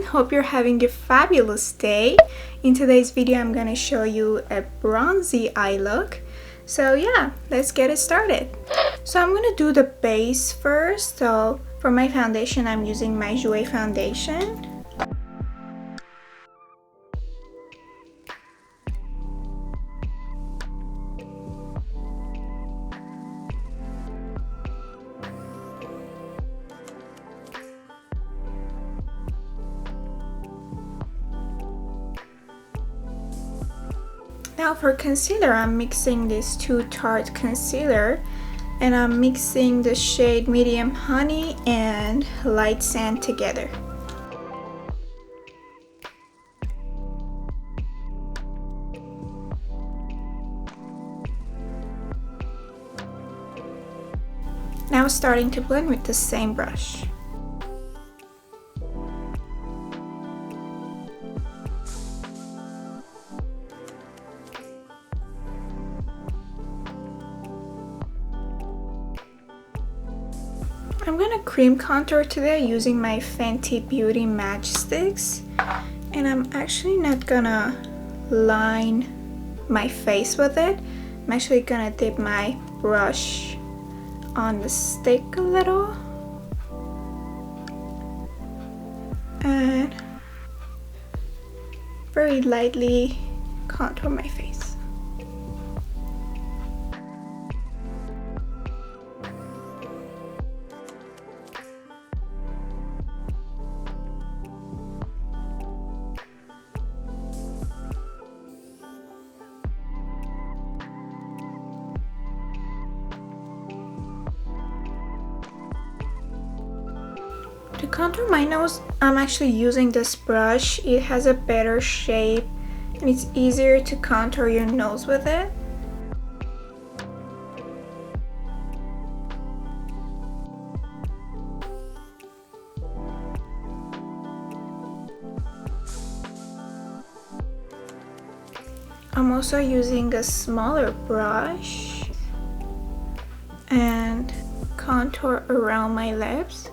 hope you're having a fabulous day. In today's video, I'm gonna show you a bronzy eye look. So yeah, let's get it started. So I'm gonna do the base first. So for my foundation, I'm using my Jouer foundation. Now for concealer, I'm mixing these two Tarte concealer, and I'm mixing the shade Medium Honey and Light Sand together. Now starting to blend with the same brush. I'm gonna cream contour today using my Fenty Beauty Matchsticks, and I'm actually not gonna line my face with it. I'm actually gonna dip my brush on the stick a little and very lightly contour my face. To contour my nose, I'm actually using this brush. It has a better shape and it's easier to contour your nose with it. I'm also using a smaller brush and contour around my lips.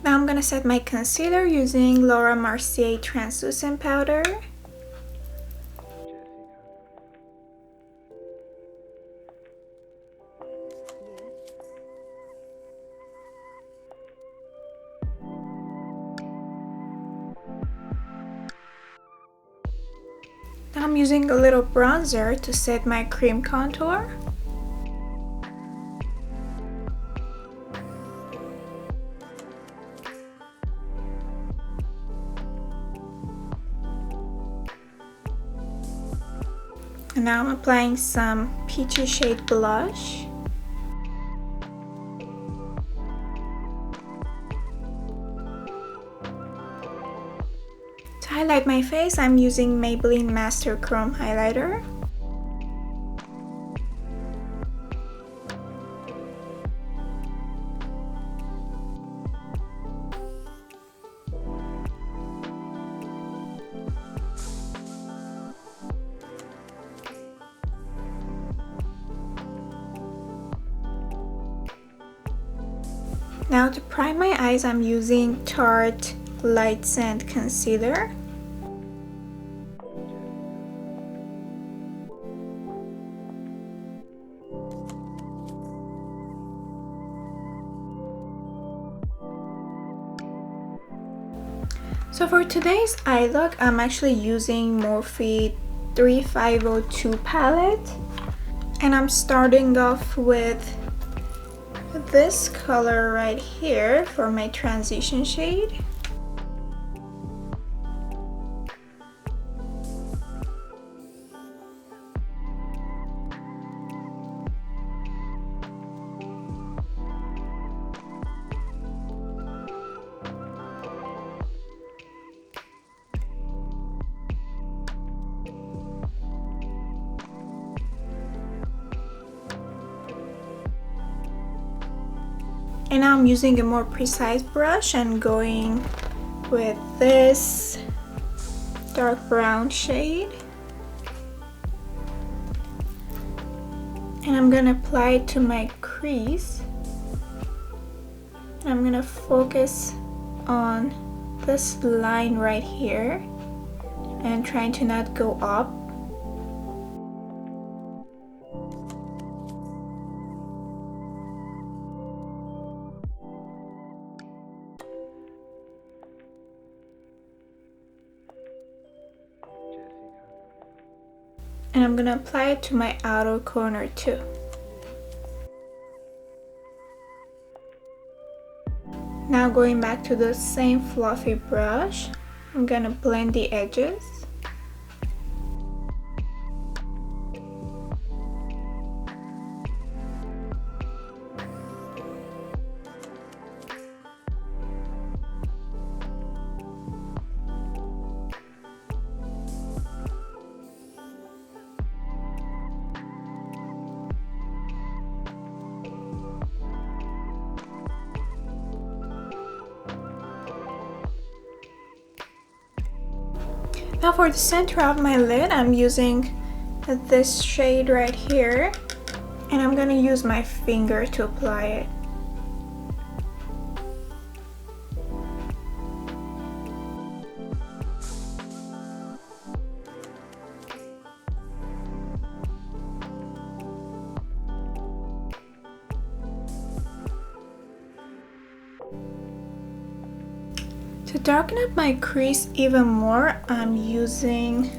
Now I'm gonna set my concealer using Laura Mercier translucent powder. Now I'm using a little bronzer to set my cream contour. And now I'm applying some peachy shade blush. To highlight my face, I'm using Maybelline Master Chrome Highlighter. Now to prime my eyes, I'm using Tarte Light Sand Concealer. So for today's eye look, I'm actually using Morphe 3502 palette, and I'm starting off with this color right here for my transition shade. And now I'm using a more precise brush and going with this dark brown shade. And I'm gonna apply it to my crease. I'm gonna focus on this line right here and trying to not go up. And I'm gonna apply it to my outer corner too. Now going back to the same fluffy brush, I'm gonna blend the edges. Now for the center of my lid, I'm using this shade right here, and I'm gonna use my finger to apply it. To darken up my crease even more, I'm using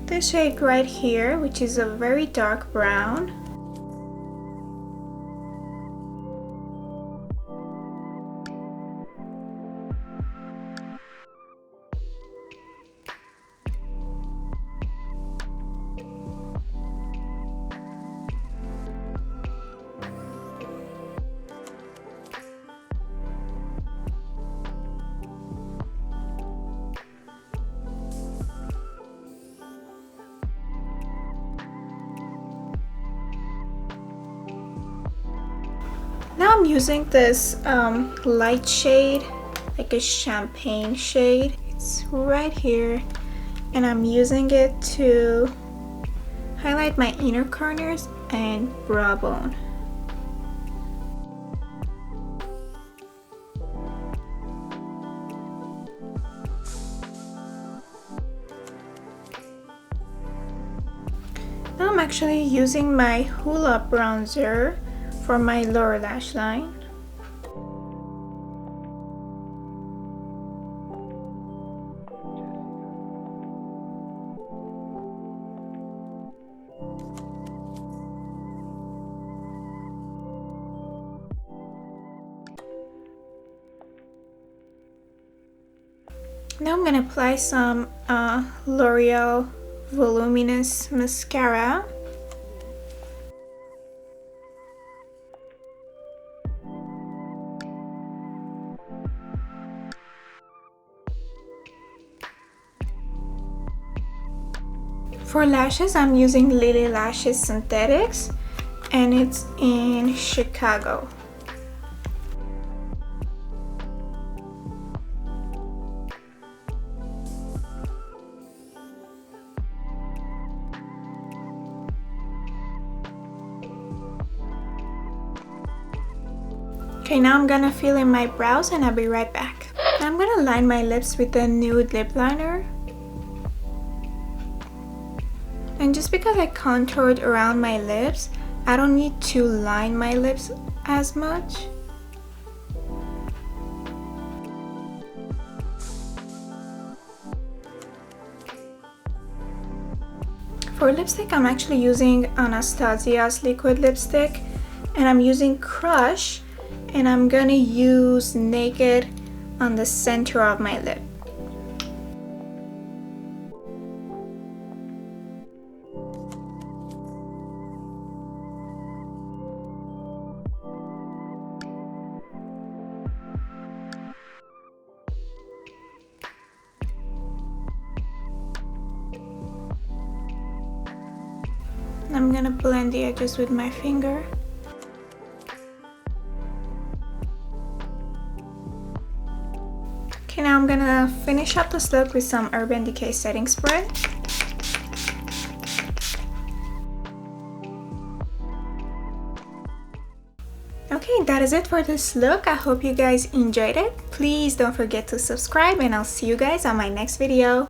this shade right here, which is a very dark brown. Now I'm using this light shade, like a champagne shade. It's right here, and I'm using it to highlight my inner corners and brow bone. Now I'm actually using my Hula bronzer for my lower lash line. Now I'm gonna apply some L'Oreal Voluminous Mascara. For lashes, I'm using Lily Lashes Synthetics, and it's in Chicago. Okay, now I'm gonna fill in my brows and I'll be right back. I'm gonna line my lips with a nude lip liner. And just because I contoured around my lips, I don't need to line my lips as much. For lipstick, I'm actually using Anastasia's liquid lipstick, and I'm using Crush, and I'm gonna use Naked on the center of my lip. I'm gonna blend the edges with my finger. Okay, now I'm gonna finish up this look with some Urban Decay setting spray. Okay, that is it for this look. I hope you guys enjoyed it. Please don't forget to subscribe and I'll see you guys on my next video.